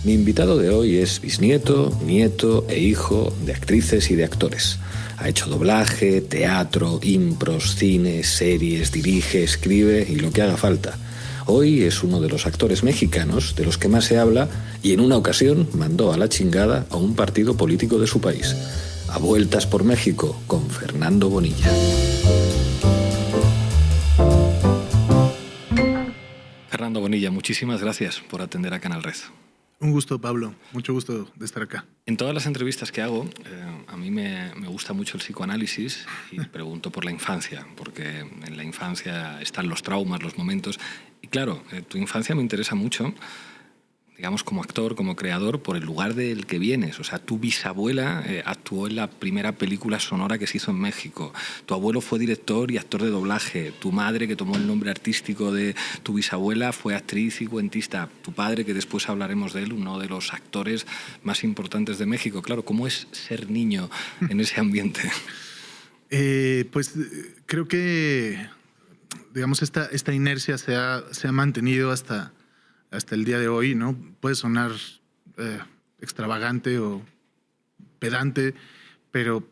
Mi invitado de hoy es bisnieto, nieto e hijo de actrices y de actores. Ha hecho doblaje, teatro, impros, cine, series, dirige, escribe y lo que haga falta. Hoy es uno de los actores mexicanos de los que más se habla y en una ocasión mandó a la chingada a un partido político de su país. A vueltas por México con Fernando Bonilla. Fernando Bonilla, muchísimas gracias por atender a Canal Red. Un gusto, Pablo. Mucho gusto de estar acá. En todas las entrevistas que hago, a mí me gusta mucho el psicoanálisis y pregunto por la infancia, porque en la infancia están los traumas, los momentos. Y claro, tu infancia me interesa mucho, digamos, como actor, como creador, por el lugar del que vienes. O sea, tu bisabuela actuó en la primera película sonora que se hizo en México. Tu abuelo fue director y actor de doblaje. Tu madre, que tomó el nombre artístico de tu bisabuela, fue actriz y cuentista. Tu padre, que después hablaremos de él, uno de los actores más importantes de México. Claro, ¿cómo es ser niño en ese ambiente? Pues creo que, digamos, esta inercia se ha mantenido hasta el día de hoy, ¿no? Puede sonar extravagante o pedante, pero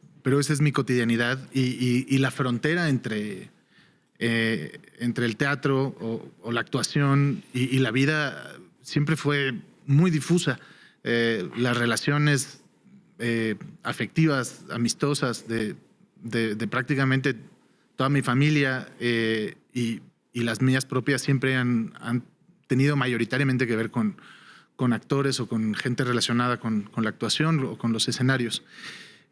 esa es mi cotidianidad y la frontera entre el teatro o la actuación y la vida siempre fue muy difusa. Las relaciones afectivas, amistosas de prácticamente toda mi familia y las mías propias siempre han tenido mayoritariamente que ver con actores o con gente relacionada con la actuación o con los escenarios.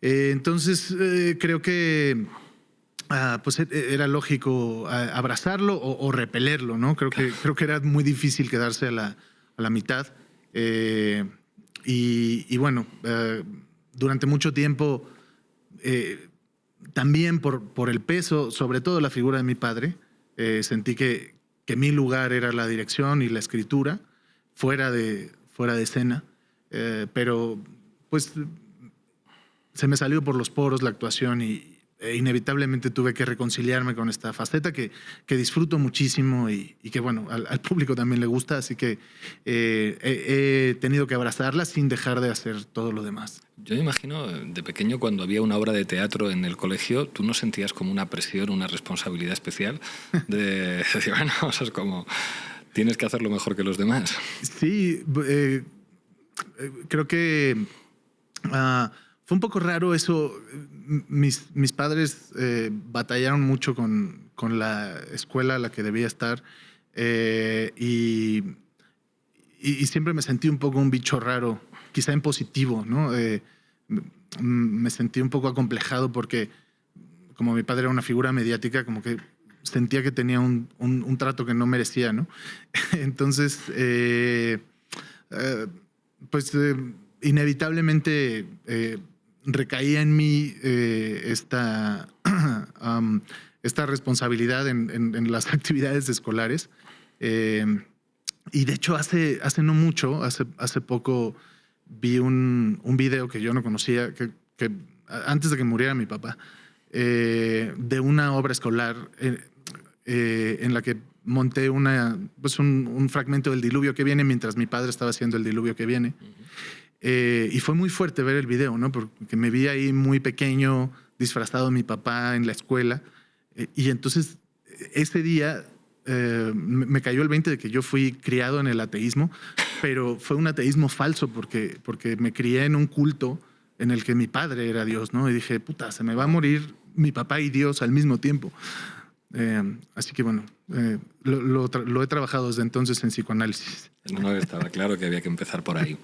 Entonces, creo que pues era lógico abrazarlo o repelerlo, ¿no? Creo que era muy difícil quedarse a la mitad. Y bueno, durante mucho tiempo, también por el peso, sobre todo la figura de mi padre, sentí que mi lugar era la dirección y la escritura, fuera de escena, pero pues se me salió por los poros la actuación e inevitablemente tuve que reconciliarme con esta faceta que disfruto muchísimo y que, bueno, al público también le gusta, así que he tenido que abrazarla sin dejar de hacer todo lo demás. Yo me imagino, de pequeño, cuando había una obra de teatro en el colegio, ¿tú no sentías como una presión, una responsabilidad especial de decir, bueno, eso es como, tienes que hacerlo mejor que los demás? Sí, creo que fue un poco raro eso. Mis padres batallaron mucho con la escuela a la que debía estar y siempre me sentí un poco un bicho raro, quizá en positivo, ¿no? Me sentí un poco acomplejado porque como mi padre era una figura mediática, como que sentía que tenía un trato que no merecía, ¿no? Entonces, pues inevitablemente recaía en mí esta responsabilidad en las actividades escolares. Y de hecho, hace no mucho, hace poco, vi un video que yo no conocía, que antes de que muriera mi papá, de una obra escolar en la que monté un fragmento del Diluvio que viene mientras mi padre estaba haciendo el Diluvio que viene. Y fue muy fuerte ver el video, ¿no? Porque me vi ahí muy pequeño, disfrazado de mi papá en la escuela. Y entonces ese día me cayó el 20 de que yo fui criado en el ateísmo, pero fue un ateísmo falso porque me crié en un culto en el que mi padre era Dios, ¿no? Y dije, puta, se me va a morir mi papá y Dios al mismo tiempo. Así que bueno, lo he trabajado desde entonces en psicoanálisis. No estaba claro que había que empezar por ahí.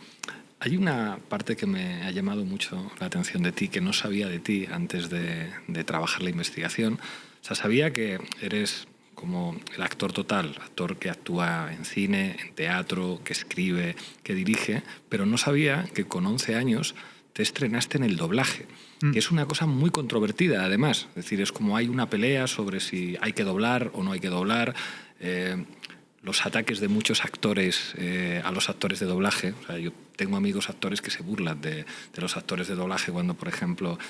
Hay una parte que me ha llamado mucho la atención de ti, que no sabía de ti antes de trabajar la investigación. O sea, sabía que eres como el actor total, actor que actúa en cine, en teatro, que escribe, que dirige, pero no sabía que con 11 años te estrenaste en el doblaje, que es una cosa muy controvertida además. Es decir, es como hay una pelea sobre si hay que doblar o no hay que doblar. Los ataques de muchos actores a los actores de doblaje. O sea, yo tengo amigos actores que se burlan de los actores de doblaje cuando, por ejemplo,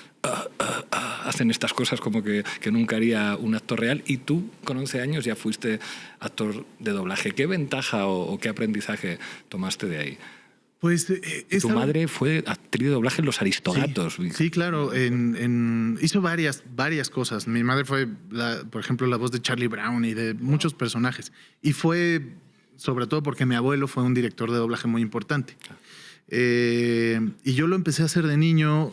hacen estas cosas como que nunca haría un actor real, y tú con 11 años ya fuiste actor de doblaje. ¿Qué ventaja o qué aprendizaje tomaste de ahí? Pues Tu madre fue actriz de doblaje en Los Aristogatos. Sí, sí, claro. Hizo varias cosas. Mi madre fue, por ejemplo, la voz de Charlie Brown y de muchos personajes. Y fue, sobre todo porque mi abuelo fue un director de doblaje muy importante. Y yo lo empecé a hacer de niño.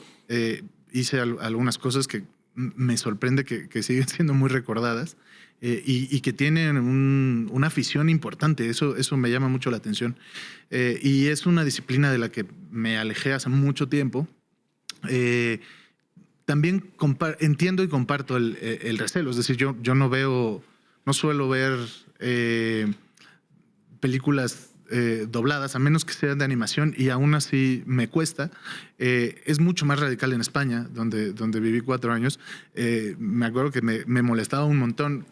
Hice algunas cosas que me sorprende que siguen siendo muy recordadas. Y que tienen una afición importante. Eso me llama mucho la atención. Y es una disciplina de la que me alejé hace mucho tiempo. También entiendo y comparto el recelo. Es decir, yo no suelo ver películas dobladas, a menos que sean de animación, y aún así me cuesta. Es mucho más radical en España, donde viví 4 años. Me acuerdo que me molestaba un montón.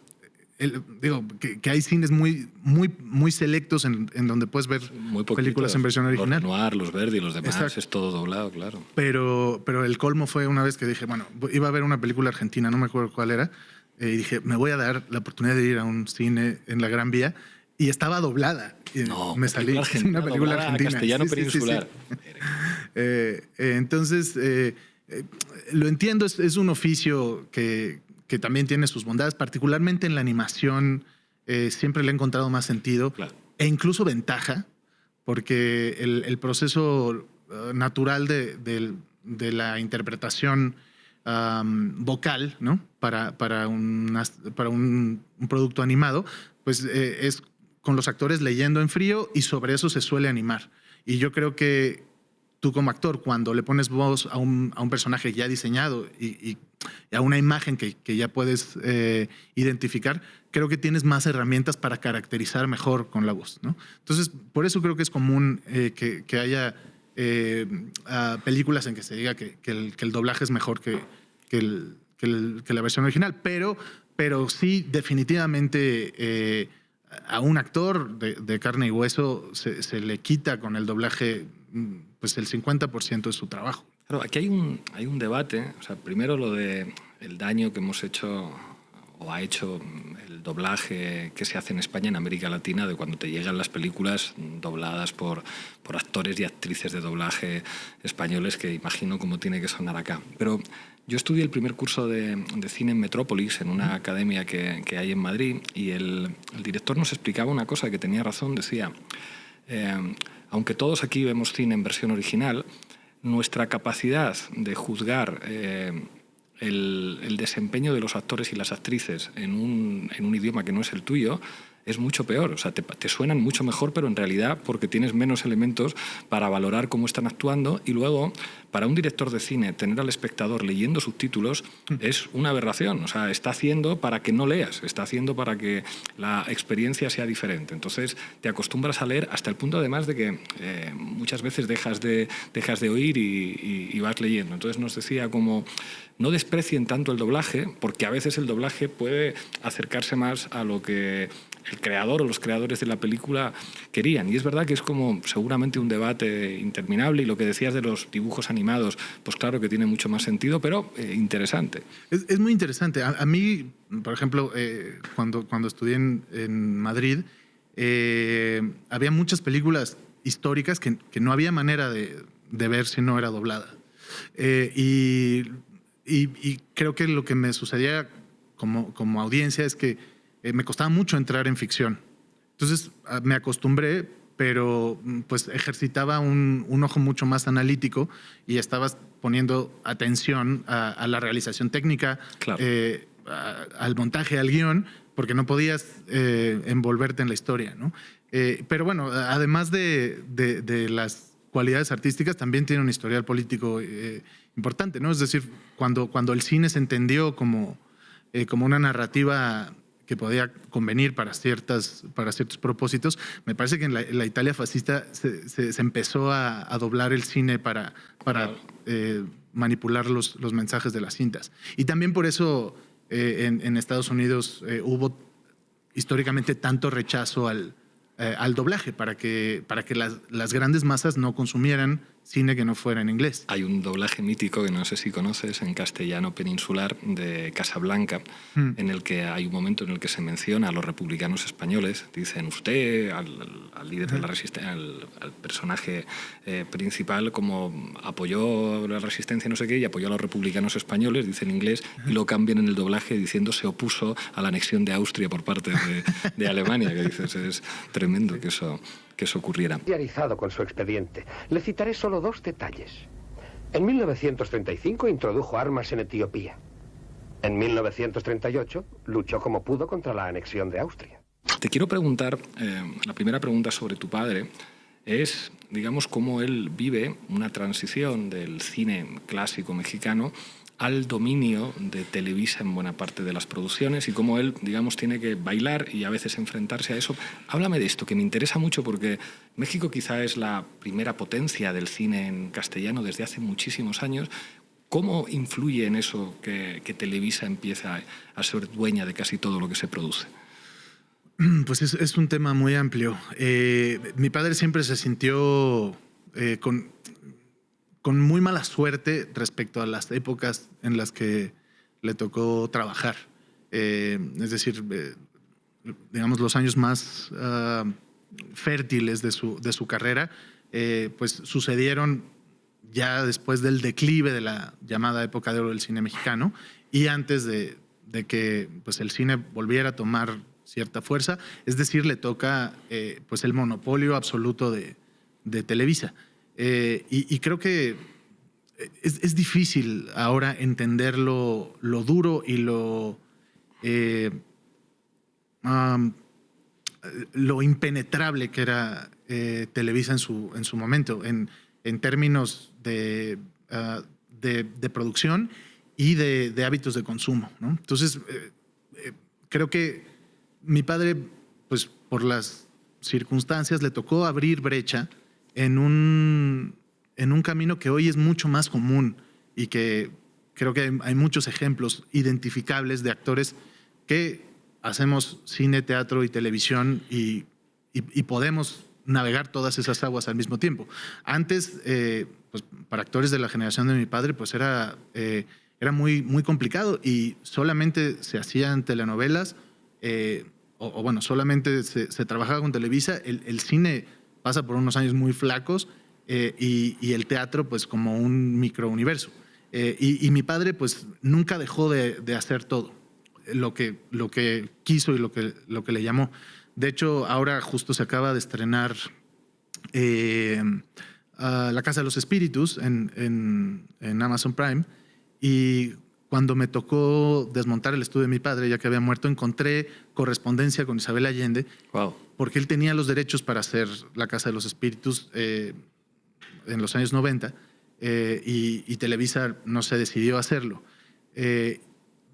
Digo, que hay cines muy selectos en donde puedes ver películas en versión original. Los Noir, los Verdi y los demás, exacto. Es todo doblado, claro. Pero el colmo fue una vez que dije, bueno, iba a ver una película argentina, no me acuerdo cuál era, y dije, me voy a dar la oportunidad de ir a un cine en la Gran Vía, y estaba doblada. Y no, me salí. Una película argentina. Castellano peninsular. Sí. Entonces, lo entiendo, es un oficio que también tiene sus bondades, particularmente en la animación. Siempre le he encontrado más sentido, claro, e incluso ventaja, porque el proceso natural de la interpretación vocal, ¿no? para un producto animado, pues es con los actores leyendo en frío, y sobre eso se suele animar. Y yo creo que tú como actor, cuando le pones voz a un personaje ya diseñado y a una imagen que ya puedes identificar, creo que tienes más herramientas para caracterizar mejor con la voz, ¿no? Entonces, por eso creo que es común que haya películas en que se diga que el doblaje es mejor que la versión original, pero sí, definitivamente a un actor de carne y hueso se le quita con el doblaje pues el 50% de su trabajo. Claro, aquí hay un debate. O sea, primero lo de el daño que hemos hecho o ha hecho el doblaje que se hace en España, en América Latina, de cuando te llegan las películas dobladas por actores y actrices de doblaje españoles, que imagino cómo tiene que sonar acá. Pero yo estudié el primer curso de cine en Metrópolis, en una academia que hay en Madrid, y el director nos explicaba una cosa que tenía razón. Decía, aunque todos aquí vemos cine en versión original, nuestra capacidad de juzgar el desempeño de los actores y las actrices en un idioma que no es el tuyo es mucho peor. O sea, te suenan mucho mejor, pero en realidad porque tienes menos elementos para valorar cómo están actuando. Y luego, para un director de cine, tener al espectador leyendo subtítulos es una aberración. O sea, está haciendo para que no leas, está haciendo para que la experiencia sea diferente. Entonces, te acostumbras a leer hasta el punto, además, de que muchas veces dejas de oír y vas leyendo. Entonces, nos decía como no desprecien tanto el doblaje, porque a veces el doblaje puede acercarse más a lo que el creador o los creadores de la película querían. Y es verdad que es como seguramente un debate interminable, y lo que decías de los dibujos animados, pues claro que tiene mucho más sentido, pero interesante. Es muy interesante. A mí, por ejemplo, cuando estudié en Madrid, había muchas películas históricas que no había manera de ver si no era doblada. Y creo que lo que me sucedía como audiencia es que me costaba mucho entrar en ficción. Entonces me acostumbré, pero pues ejercitaba un ojo mucho más analítico, y estabas poniendo atención a la realización técnica, claro, al montaje, al guión, porque no podías envolverte en la historia, ¿no? Pero bueno, además de las cualidades artísticas, también tiene un historial político importante, ¿no? Es decir, cuando el cine se entendió como una narrativa que podía convenir para ciertos propósitos, me parece que en la Italia fascista se empezó a doblar el cine para manipular los mensajes de las cintas. Y también por eso en Estados Unidos hubo históricamente tanto rechazo al doblaje, para que las grandes masas no consumieran cine que no fuera en inglés. Hay un doblaje mítico que no sé si conoces, en castellano peninsular, de Casablanca, en el que hay un momento en el que se menciona a los republicanos españoles. Dicen usted, al líder de la resistencia, al personaje principal, como apoyó la resistencia no sé qué, y apoyó a los republicanos españoles, dice en inglés, y lo cambian en el doblaje diciendo se opuso a la anexión de Austria por parte de Alemania, que dices, es tremendo que eso ocurriera. Familiarizado con su expediente. Le citaré solo 2 detalles. En 1935 introdujo armas en Etiopía. En 1938 luchó como pudo contra la anexión de Austria. Te quiero preguntar, la primera pregunta sobre tu padre es, digamos, cómo él vive una transición del cine clásico mexicano al dominio de Televisa en buena parte de las producciones y cómo él, digamos, tiene que bailar y a veces enfrentarse a eso. Háblame de esto, que me interesa mucho porque México quizá es la primera potencia del cine en castellano desde hace muchísimos años. ¿Cómo influye en eso que Televisa empieza a ser dueña de casi todo lo que se produce? Pues es un tema muy amplio. Mi padre siempre se sintió con muy mala suerte respecto a las épocas en las que le tocó trabajar. Es decir, digamos, los años más fértiles de su carrera, pues sucedieron ya después del declive de la llamada época de oro del cine mexicano y antes de que pues, el cine volviera a tomar cierta fuerza. Es decir, le toca pues el monopolio absoluto de Televisa. Y creo que es difícil ahora entender lo duro y lo impenetrable que era Televisa en su momento, en términos de producción y de hábitos de consumo, ¿no? Entonces, creo que mi padre, pues por las circunstancias, le tocó abrir brecha en un camino que hoy es mucho más común y que creo que hay muchos ejemplos identificables de actores que hacemos cine, teatro y televisión y podemos navegar todas esas aguas al mismo tiempo. Antes, pues, para actores de la generación de mi padre, pues era muy, muy complicado y solamente se hacían telenovelas o bueno, solamente se trabajaba con Televisa. El cine pasa por unos años muy flacos y el teatro pues como un microuniverso. Y mi padre pues nunca dejó de hacer todo lo que quiso y lo que le llamó. De hecho, ahora justo se acaba de estrenar La Casa de los Espíritus en Amazon Prime y cuando me tocó desmontar el estudio de mi padre, ya que había muerto, encontré correspondencia con Isabel Allende. Wow. Porque él tenía los derechos para hacer La Casa de los Espíritus en los años 90 y Televisa no se decidió a hacerlo.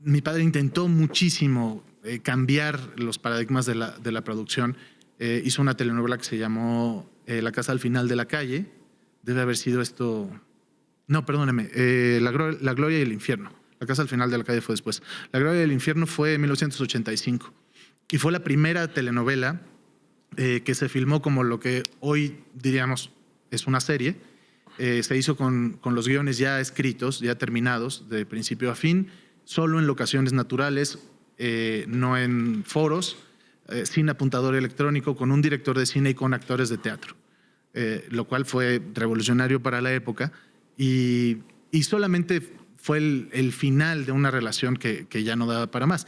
Mi padre intentó muchísimo cambiar los paradigmas de la producción. Hizo una telenovela que se llamó La Casa al Final de la Calle. Debe haber sido esto... No, perdóneme. La Gloria y el Infierno. La Casa al Final de la Calle fue después. La Gloria y el Infierno fue en 1985 y fue la primera telenovela que se filmó como lo que hoy diríamos es una serie. Se hizo con los guiones ya escritos, ya terminados, de principio a fin, solo en locaciones naturales, no en foros, sin apuntador electrónico, con un director de cine y con actores de teatro, lo cual fue revolucionario para la época y solamente fue el final de una relación que ya no daba para más.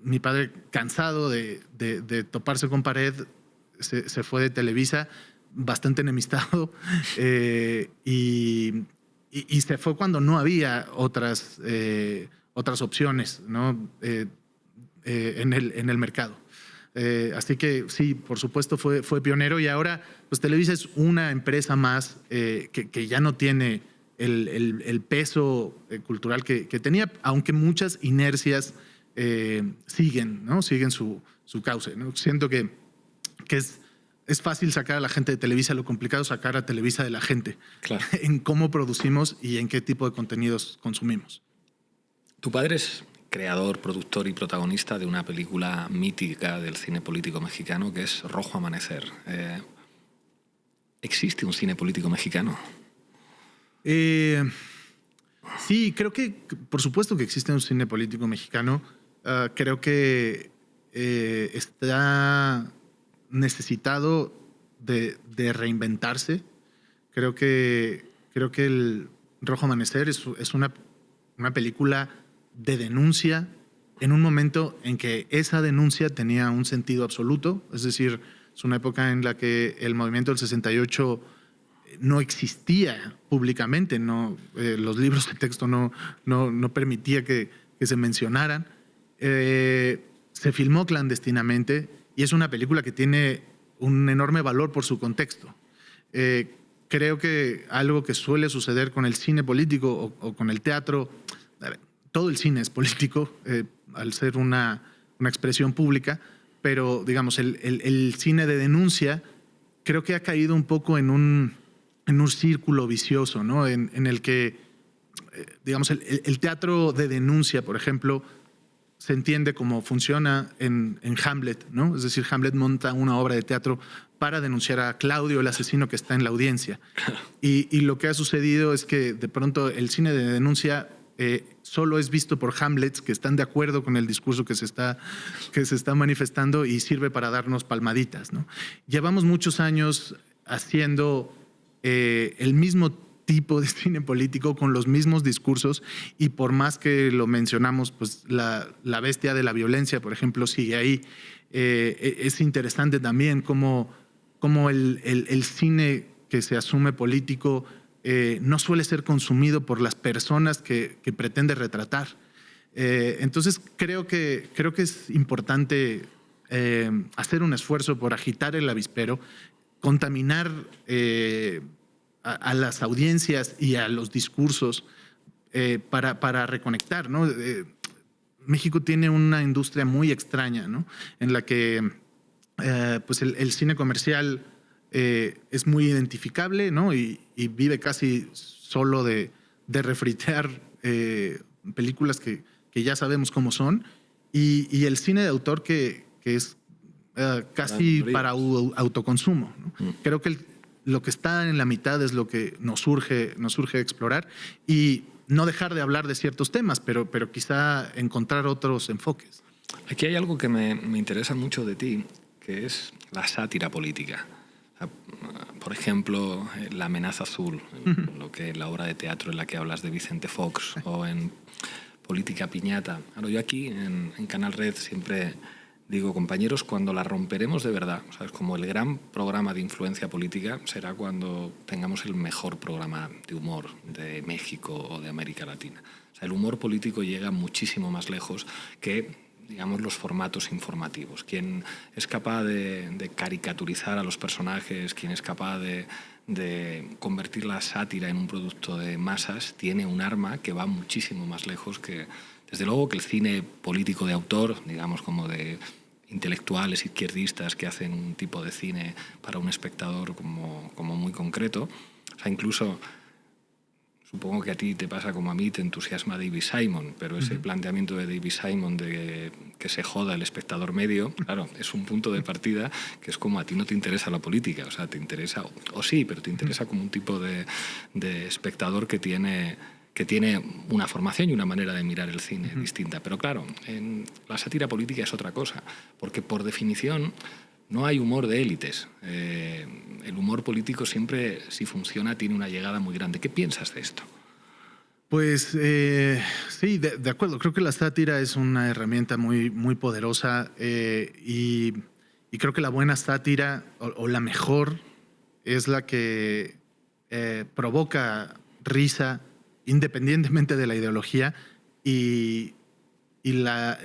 Mi padre, cansado de toparse con pared, se fue de Televisa bastante enemistado y se fue cuando no había otras opciones, ¿no? En el mercado. Así que sí, por supuesto fue pionero y ahora pues Televisa es una empresa más que ya no tiene el peso cultural que tenía, aunque muchas inercias siguen, ¿no? Siguen su cauce, ¿no? Siento que es fácil sacar a la gente de Televisa, lo complicado es sacar a Televisa de la gente. Claro. En cómo producimos y en qué tipo de contenidos consumimos. Tu padre es creador, productor y protagonista de una película mítica del cine político mexicano que es Rojo Amanecer. ¿Existe un cine político mexicano? Sí, creo que por supuesto que existe un cine político mexicano. Creo que está necesitado de reinventarse. Creo que el Rojo Amanecer es una película de denuncia en un momento en que esa denuncia tenía un sentido absoluto. Es decir, es una época en la que el movimiento del 68 no existía públicamente, los libros de texto no permitía que se mencionaran. Se filmó clandestinamente y es una película que tiene un enorme valor por su contexto. Creo que algo que suele suceder con el cine político o con el teatro, todo el cine es político al ser una expresión pública, pero digamos, el cine de denuncia creo que ha caído un poco en un círculo vicioso, ¿no? En el que, digamos, el teatro de denuncia, por ejemplo, se entiende como funciona en Hamlet, ¿no? Es decir, Hamlet monta una obra de teatro para denunciar a Claudio, el asesino que está en la audiencia. Y lo que ha sucedido es que de pronto el cine de denuncia solo es visto por Hamlets que están de acuerdo con el discurso que se está manifestando y sirve para darnos palmaditas, ¿no? Llevamos muchos años haciendo el mismo tipo de cine político con los mismos discursos y por más que lo mencionamos, pues la bestia de la violencia, por ejemplo, sigue ahí. Es interesante también cómo el cine que se asume político no suele ser consumido por las personas que pretende retratar. Entonces creo que es importante hacer un esfuerzo por agitar el avispero, contaminar a las audiencias y a los discursos para reconectar, ¿no? México tiene una industria muy extraña, ¿no? En la que pues el cine comercial es muy identificable, ¿no? Y vive casi solo de refritear películas que ya sabemos cómo son, y el cine de autor que es casi para autoconsumo, ¿no? Creo que lo que está en la mitad es lo que nos urge explorar y no dejar de hablar de ciertos temas, pero quizá encontrar otros enfoques. Aquí hay algo que me interesa mucho de ti, que es la sátira política. Por ejemplo, La amenaza azul, la obra de teatro en la que hablas de Vicente Fox, o en Política Piñata. Claro, yo aquí en Canal Red siempre digo, compañeros, cuando la romperemos de verdad, ¿sabes? Como el gran programa de influencia política será cuando tengamos el mejor programa de humor de México o de América Latina. O sea, el humor político llega muchísimo más lejos que, digamos, los formatos informativos. Quien es capaz de caricaturizar a los personajes, quien es capaz de convertir la sátira en un producto de masas, tiene un arma que va muchísimo más lejos que, desde luego, que el cine político de autor, digamos, como de intelectuales izquierdistas que hacen un tipo de cine para un espectador como muy concreto. O sea, incluso supongo que a ti te pasa como a mí, te entusiasma David Simon, pero ese planteamiento de David Simon de que se joda el espectador medio, claro, es un punto de partida que es como a ti no te interesa la política, o sea, te interesa, o sí, pero te interesa como un tipo de espectador que tiene una formación y una manera de mirar el cine distinta. Pero claro, en la sátira política es otra cosa, porque por definición no hay humor de élites. El humor político siempre, si funciona, tiene una llegada muy grande. ¿Qué piensas de esto? Pues sí, de acuerdo. Creo que la sátira es una herramienta muy, muy poderosa y creo que la buena sátira o la mejor es la que provoca risa independientemente de la ideología y la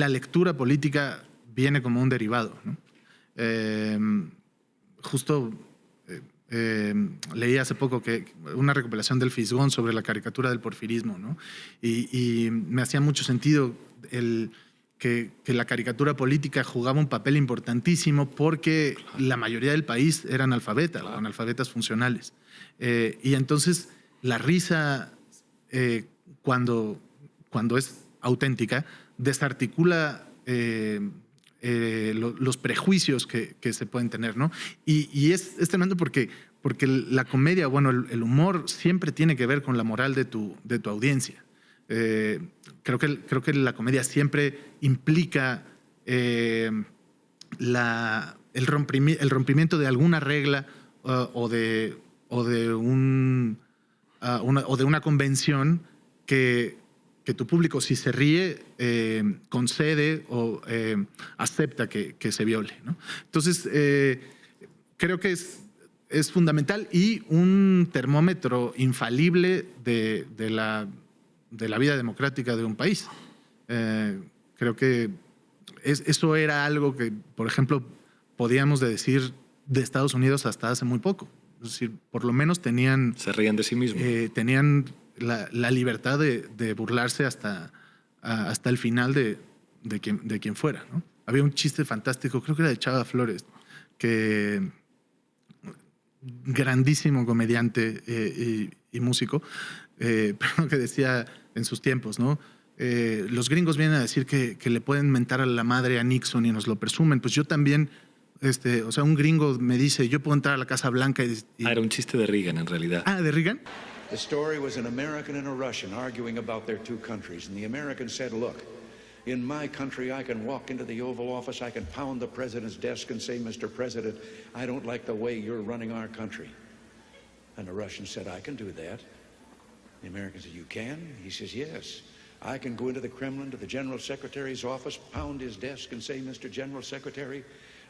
lectura política viene como un derivado, ¿no? Justo leí hace poco una recopilación del Fisgón sobre la caricatura del porfirismo, ¿no? Y me hacía mucho sentido que la caricatura política jugaba un papel importantísimo porque la mayoría del país eran analfabetas, o analfabetas funcionales. Y entonces la risa, cuando es auténtica, desarticula los prejuicios que se pueden tener, ¿no? Y es tremendo porque la comedia, bueno, el humor siempre tiene que ver con la moral de tu audiencia. Creo que la comedia siempre implica el rompimiento de alguna regla o de una convención que tu público, si se ríe, concede o acepta que se viole, ¿no? Entonces, creo que es fundamental y un termómetro infalible de la vida democrática de un país. Creo que eso era algo que, por ejemplo, podíamos decir de Estados Unidos hasta hace muy poco. Es decir, por lo menos tenían... Se rían de sí mismos. Tenían la libertad de burlarse hasta el final de quien fuera, ¿no? Había un chiste fantástico, creo que era de Chava Flores, que grandísimo comediante y músico, pero que decía en sus tiempos, ¿no? Los gringos vienen a decir que le pueden mentar a la madre a Nixon y nos lo presumen. Pues yo también, o sea, un gringo me dice, yo puedo entrar a la Casa Blanca y... Era un chiste de Reagan, en realidad. ¿De Reagan? The story was an American and a Russian arguing about their two countries. And the American said, look, in my country, I can walk into the Oval Office, I can pound the president's desk and say, Mr. President, I don't like the way you're running our country. And the Russian said, I can do that. The American said, you can? He says, yes. I can go into the Kremlin to the General Secretary's office, pound his desk and say, Mr. General Secretary,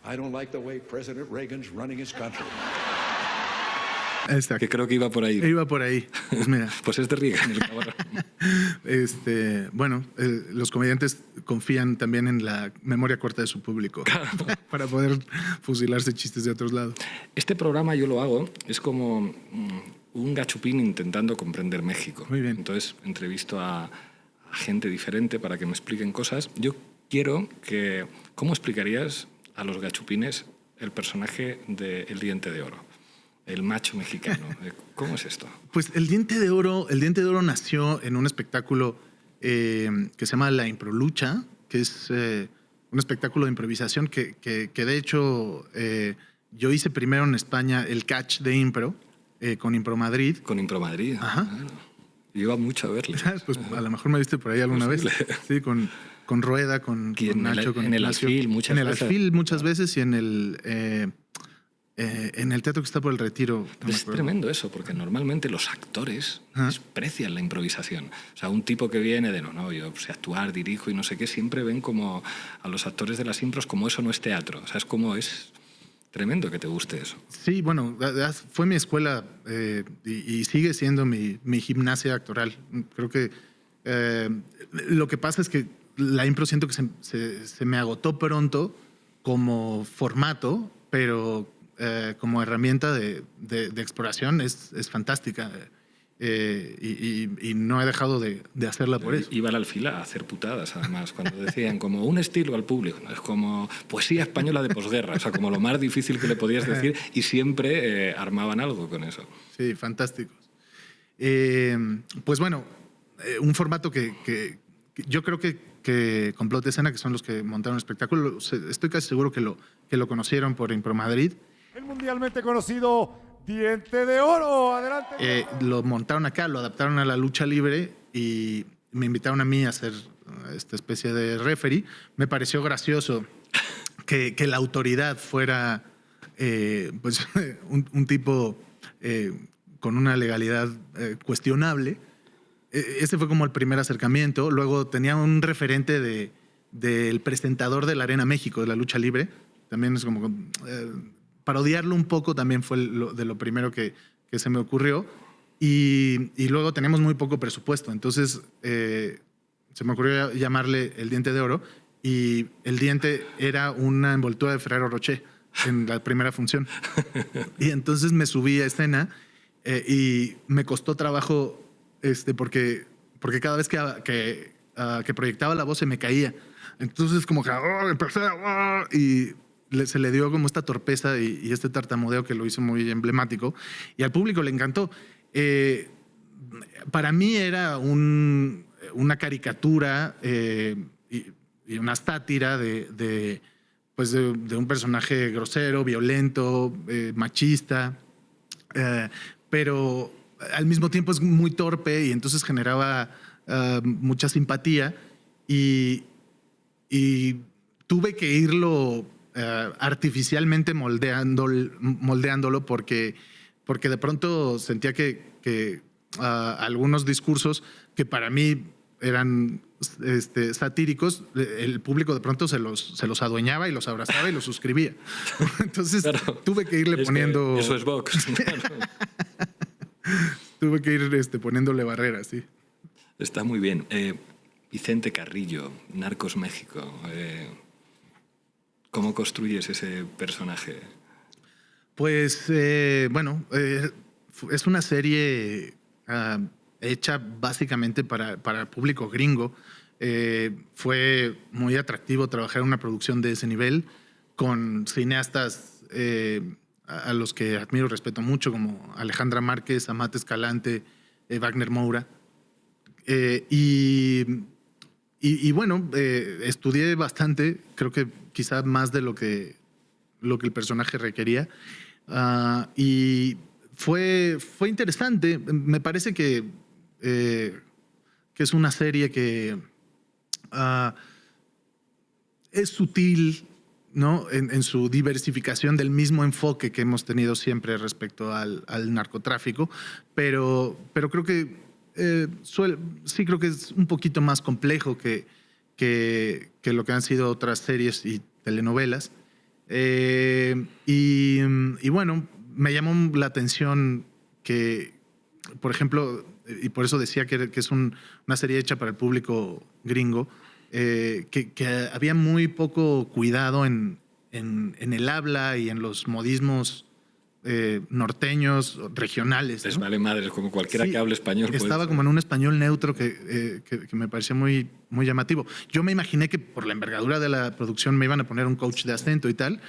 I don't like the way President Reagan's running his country. Exacto. Que creo que iba por ahí. Iba por ahí. Pues mira. Pues es de Reagan, el cabrón. Bueno, los comediantes confían también en la memoria corta de su público para poder fusilarse chistes de otros lados. Este programa yo lo hago, es como un gachupín intentando comprender México. Muy bien. Entonces entrevisto a gente diferente para que me expliquen cosas. Yo quiero que... ¿Cómo explicarías a los gachupines el personaje de El Diente de Oro? El macho mexicano. ¿Cómo es esto? Pues El Diente de Oro nació en un espectáculo que se llama La Improlucha, que es un espectáculo de improvisación que de hecho yo hice primero en España el catch de impro con Impro Madrid. Con Impro Madrid. Ajá. Yo iba mucho a verle. Pues a lo mejor me viste por ahí alguna vez. Sí, con Rueda, con Nacho, con en el Ignacio. Alfil muchas veces. En el Alfil muchas veces y en el teatro que está por el Retiro. No es tremendo eso, porque normalmente los actores desprecian la improvisación. O sea, un tipo que viene de, no, yo sé actuar, dirijo y no sé qué, siempre ven como a los actores de las impros como eso no es teatro. O sea, es como es tremendo que te guste eso. Sí, bueno, fue mi escuela y sigue siendo mi gimnasia actoral. Creo que lo que pasa es que la impro siento que se me agotó pronto como formato, pero como herramienta de exploración es fantástica y no he dejado de hacerla por eso. Iba al Alfil a hacer putadas, además, cuando decían como un estilo al público, ¿no? Es como poesía española de posguerra, o sea, como lo más difícil que le podías decir y siempre armaban algo con eso. Sí, fantásticos. Pues bueno, un formato que yo creo que Complot de Escena, que son los que montaron el espectáculo, estoy casi seguro que lo conocieron por Impro Madrid. El mundialmente conocido Diente de Oro. Adelante. Lo montaron acá, lo adaptaron a la lucha libre y me invitaron a mí a hacer esta especie de referee. Me pareció gracioso que la autoridad fuera pues, un tipo con una legalidad cuestionable. Ese fue como el primer acercamiento. Luego tenía un referente del presentador de la Arena México, de la lucha libre. También es como... parodiarlo un poco también fue de lo primero que se me ocurrió. Y luego teníamos muy poco presupuesto. Entonces se me ocurrió llamarle El Diente de Oro. Y el diente era una envoltura de Ferrero Rocher en la primera función. Y entonces me subí a escena y me costó trabajo porque cada vez que proyectaba la voz se me caía. Entonces como que empecé y se le dio como esta torpeza y este tartamudeo que lo hizo muy emblemático y al público le encantó. Para mí era una caricatura y una sátira de pues de un personaje grosero, violento, machista, pero al mismo tiempo es muy torpe y entonces generaba mucha simpatía y tuve que irlo artificialmente moldeándolo porque de pronto sentía que algunos discursos que para mí eran satíricos, el público de pronto se los adueñaba y los abrazaba y los suscribía. Entonces Claro, tuve que irle poniendo... Eso es Vox. Tuve que ir poniéndole barreras, sí. Está muy bien. Vicente Carrillo, Narcos México. ¿Cómo construyes ese personaje? Pues, bueno, es una serie hecha básicamente para el público gringo. Fue muy atractivo trabajar en una producción de ese nivel con cineastas a los que admiro y respeto mucho, como Alejandra Márquez, Amat Escalante, Wagner Moura. Y bueno, estudié bastante, creo que quizá más de lo que el personaje requería. Y fue interesante. Me parece que es una serie que es sutil, ¿no? En su diversificación del mismo enfoque que hemos tenido siempre respecto al narcotráfico, pero creo que sí creo que es un poquito más complejo que lo que han sido otras series y telenovelas. Y bueno, me llamó la atención que, por ejemplo, y por eso decía que es una serie hecha para el público gringo, que había muy poco cuidado en el habla y en los modismos norteños, regionales, ¿no? Les vale madres, como cualquiera que hable español. Estaba como en un español neutro que me pareció muy, muy llamativo. Yo me imaginé que por la envergadura de la producción me iban a poner un coach de acento y tal,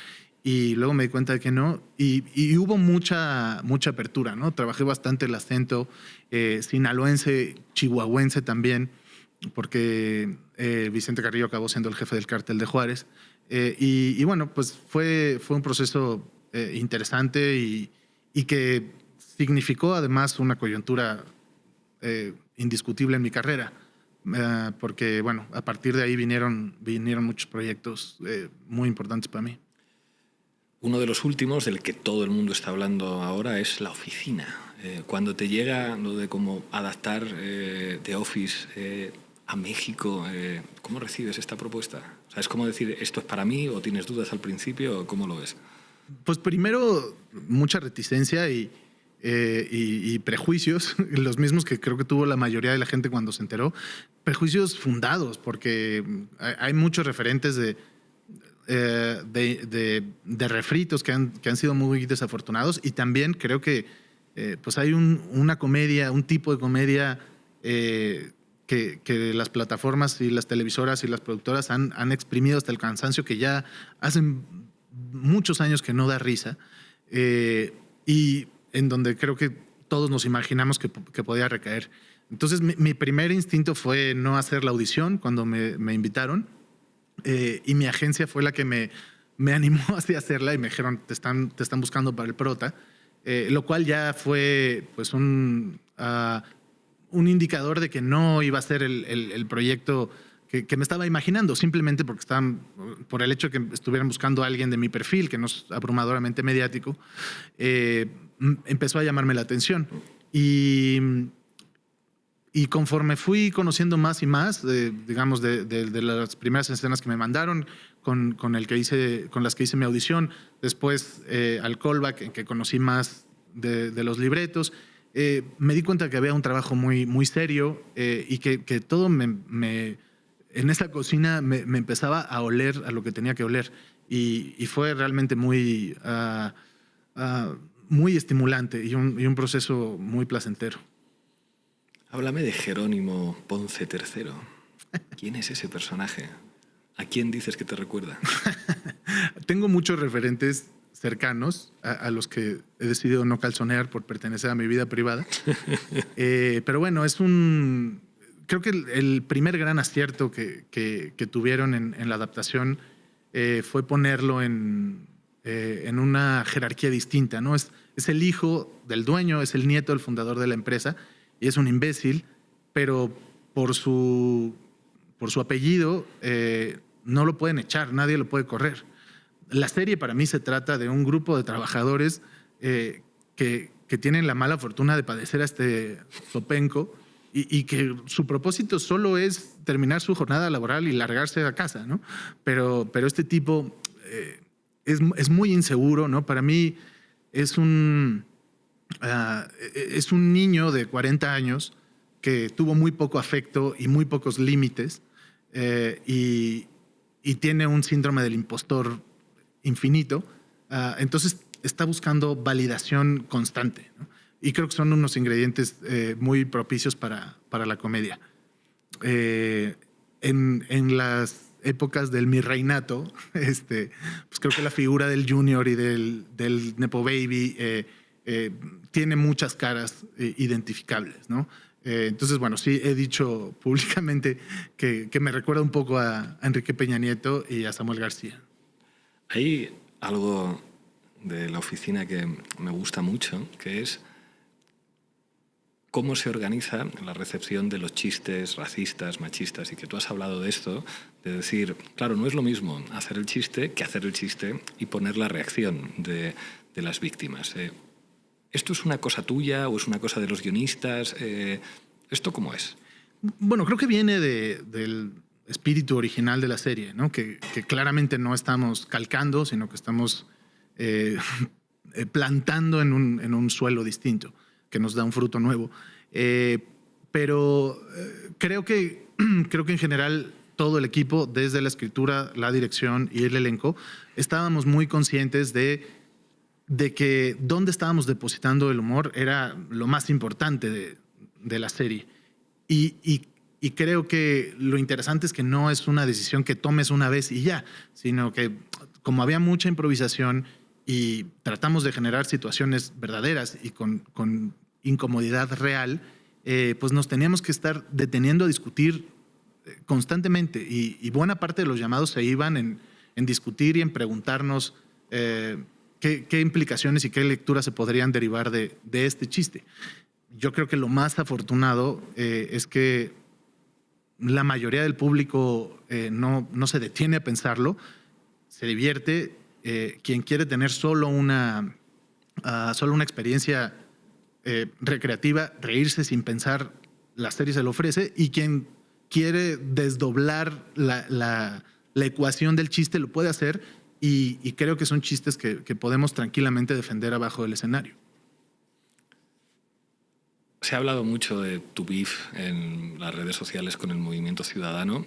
y luego me di cuenta de que no. Y hubo mucha apertura, ¿no? Trabajé bastante el acento sinaloense, chihuahuense también, porque Vicente Carrillo acabó siendo el jefe del cártel de Juárez. Y bueno, pues fue un proceso interesante y que significó además una coyuntura indiscutible en mi carrera, porque bueno, a partir de ahí vinieron muchos proyectos muy importantes para mí. Uno de los últimos, del que todo el mundo está hablando ahora, es La Oficina. Cuando te llega lo de cómo adaptar The Office a México, ¿cómo recibes esta propuesta? O sea, ¿es como decir, esto es para mí, o tienes dudas al principio, o cómo lo ves? Pues primero, mucha reticencia y prejuicios, los mismos que creo que tuvo la mayoría de la gente cuando se enteró. Prejuicios fundados, porque hay muchos referentes de refritos que han sido muy desafortunados, y también creo que pues hay una comedia, un tipo de comedia que las plataformas y las televisoras y las productoras han exprimido hasta el cansancio, que ya hacen muchos años que no da risa, y en donde creo que todos nos imaginamos que podía recaer. Entonces mi primer instinto fue no hacer la audición cuando me invitaron, y mi agencia fue la que me animó hacia hacerla, y me dijeron, te están buscando para el prota, lo cual ya fue pues un indicador de que no iba a ser el proyecto que me estaba imaginando, simplemente porque por el hecho de que estuvieran buscando a alguien de mi perfil, que no es abrumadoramente mediático, empezó a llamarme la atención. Y conforme fui conociendo más y más, digamos, de las primeras escenas que me mandaron, con las que hice mi audición, después al callback, en que conocí más de los libretos, me di cuenta que había un trabajo muy, muy serio, y que todo en esa cocina me empezaba a oler a lo que tenía que oler. Y fue realmente muy, muy estimulante y un proceso muy placentero. Háblame de Jerónimo Ponce III. ¿Quién es ese personaje? ¿A quién dices que te recuerda? Tengo muchos referentes cercanos a los que he decidido no calzonear por pertenecer a mi vida privada. Pero bueno, creo que el primer gran acierto que tuvieron en la adaptación fue ponerlo en una jerarquía distinta, ¿no? Es el hijo del dueño, es el nieto del fundador de la empresa y es un imbécil, pero por su apellido no lo pueden echar, nadie lo puede correr. La serie para mí se trata de un grupo de trabajadores que tienen la mala fortuna de padecer a este zopenco y que su propósito solo es terminar su jornada laboral y largarse a casa, ¿no? Pero este tipo es muy inseguro, ¿no? Para mí es un niño de 40 años que tuvo muy poco afecto y muy pocos límites y tiene un síndrome del impostor infinito. Entonces está buscando validación constante, ¿no? Y creo que son unos ingredientes muy propicios para la comedia. En las épocas del mi reinato, pues creo que la figura del Junior y del Nepo Baby tiene muchas caras identificables, ¿no? Entonces, bueno, sí he dicho públicamente que me recuerda un poco a Enrique Peña Nieto y a Samuel García. Hay algo de la oficina que me gusta mucho, que es cómo se organiza la recepción de los chistes racistas, machistas, y que tú has hablado de esto, de decir, claro, no es lo mismo hacer el chiste que hacer el chiste y poner la reacción de las víctimas. ¿Esto es una cosa tuya o es una cosa de los guionistas? ¿Esto cómo es? Bueno, creo que viene del espíritu original de la serie, ¿no? Que claramente no estamos calcando, sino que estamos plantando en un suelo distinto, que nos da un fruto nuevo. Pero creo que en general todo el equipo, desde la escritura, la dirección y el elenco, estábamos muy conscientes de que dónde estábamos depositando el humor era lo más importante de la serie. Y creo que lo interesante es que no es una decisión que tomes una vez y ya, sino que como había mucha improvisación y tratamos de generar situaciones verdaderas y con incomodidad real, pues nos teníamos que estar deteniendo a discutir constantemente y buena parte de los llamados se iban en discutir y en preguntarnos qué implicaciones y qué lecturas se podrían derivar de este chiste. Yo creo que lo más afortunado es que la mayoría del público no se detiene a pensarlo, se divierte. Quien quiere tener solo una experiencia recreativa, reírse sin pensar, la serie se lo ofrece, y quien quiere desdoblar la ecuación del chiste lo puede hacer, y creo que son chistes que podemos tranquilamente defender abajo del escenario. Se ha hablado mucho de tu beef en las redes sociales con el Movimiento Ciudadano.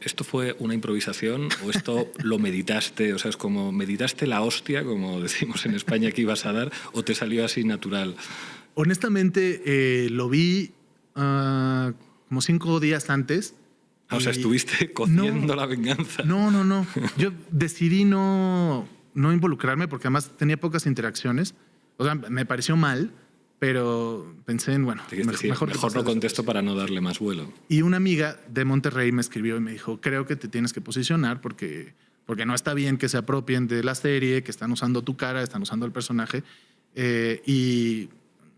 ¿Esto fue una improvisación o esto lo meditaste? O sea, es como meditaste la hostia, como decimos en España, que ibas a dar, o te salió así natural. Honestamente, lo vi como 5 días antes. O sea, estuviste cociendo la venganza. No. Yo decidí no involucrarme porque además tenía pocas interacciones. O sea, me pareció mal, pero pensé en, bueno, mejor no contesto para no darle más vuelo. Y una amiga de Monterrey me escribió y me dijo, creo que te tienes que posicionar porque no está bien que se apropien de la serie, que están usando tu cara, están usando el personaje, y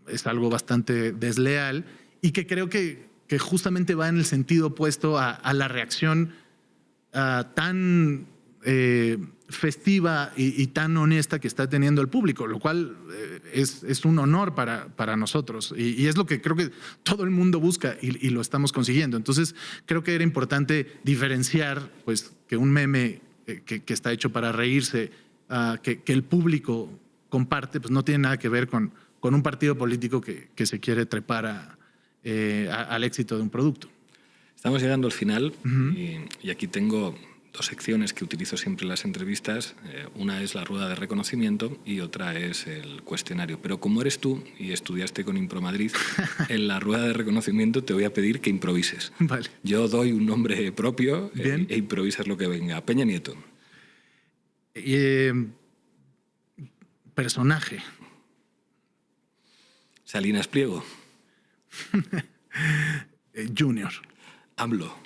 es algo bastante desleal y que creo que justamente va en el sentido opuesto a la reacción tan festiva y tan honesta que está teniendo el público, lo cual es un honor para nosotros y es lo que creo que todo el mundo busca y lo estamos consiguiendo. Entonces creo que era importante diferenciar pues, que un meme que está hecho para reírse, que el público comparte, pues no tiene nada que ver con un partido político que se quiere trepar al éxito de un producto. Estamos llegando al final y aquí tengo 2 secciones que utilizo siempre en las entrevistas. Una es la rueda de reconocimiento y otra es el cuestionario. Pero como eres tú y estudiaste con Impromadrid, en la rueda de reconocimiento te voy a pedir que improvises. Vale. Yo doy un nombre propio e improvisas lo que venga. Peña Nieto. Personaje. Salinas Pliego. Junior. AMLO.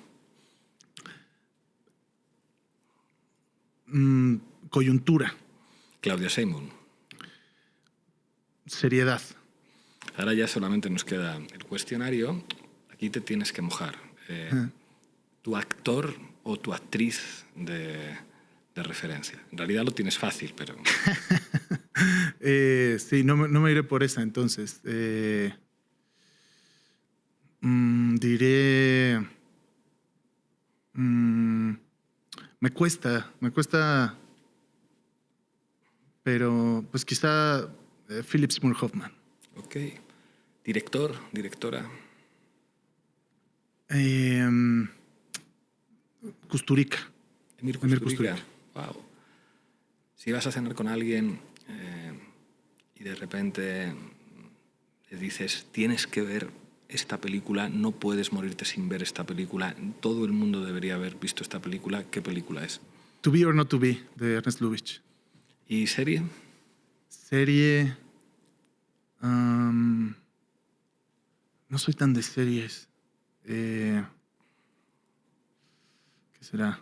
Coyuntura. Claudia Sheinbaum. Seriedad. Ahora ya solamente nos queda el cuestionario. Aquí te tienes que mojar. Tu actor o tu actriz de referencia. En realidad lo tienes fácil, pero... Sí, no me iré por esa entonces. Diré... me cuesta, pero pues quizá Philip Seymour Hoffman. Ok. Director, directora. Kusturica. Emir Kusturica. Wow. Si vas a cenar con alguien y de repente le dices, tienes que ver esta película, no puedes morirte sin ver esta película, todo el mundo debería haber visto esta película, ¿qué película es? To Be or Not to Be, de Ernest Lubitsch. ¿Y serie? Serie... no soy tan de series. ¿Qué será?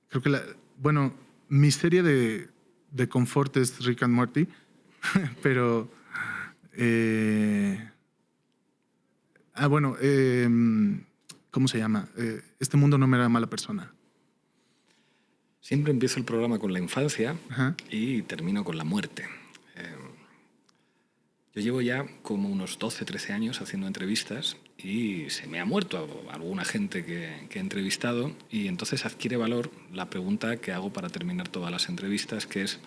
Creo que bueno, mi serie de confort es Rick and Morty, pero... ¿cómo se llama? Este mundo no me era mala persona. Siempre empiezo el programa con la infancia. Ajá. Y termino con la muerte. Yo llevo ya como unos 12, 13 años haciendo entrevistas y se me ha muerto alguna gente que he entrevistado, y entonces adquiere valor la pregunta que hago para terminar todas las entrevistas, que es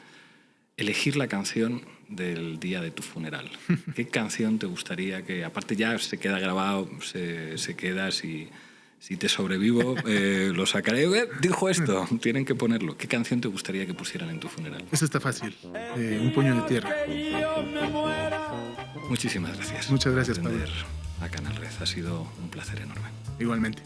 elegir la canción del día de tu funeral. ¿Qué canción te gustaría que, aparte ya se queda grabado, se queda, si te sobrevivo, lo sacaré? Dijo esto, tienen que ponerlo. ¿Qué canción te gustaría que pusieran en tu funeral? Eso está fácil. Un puño de tierra. Muchísimas gracias. Muchas gracias, por Pablo. atender a Canal Red. Ha sido un placer enorme. Igualmente.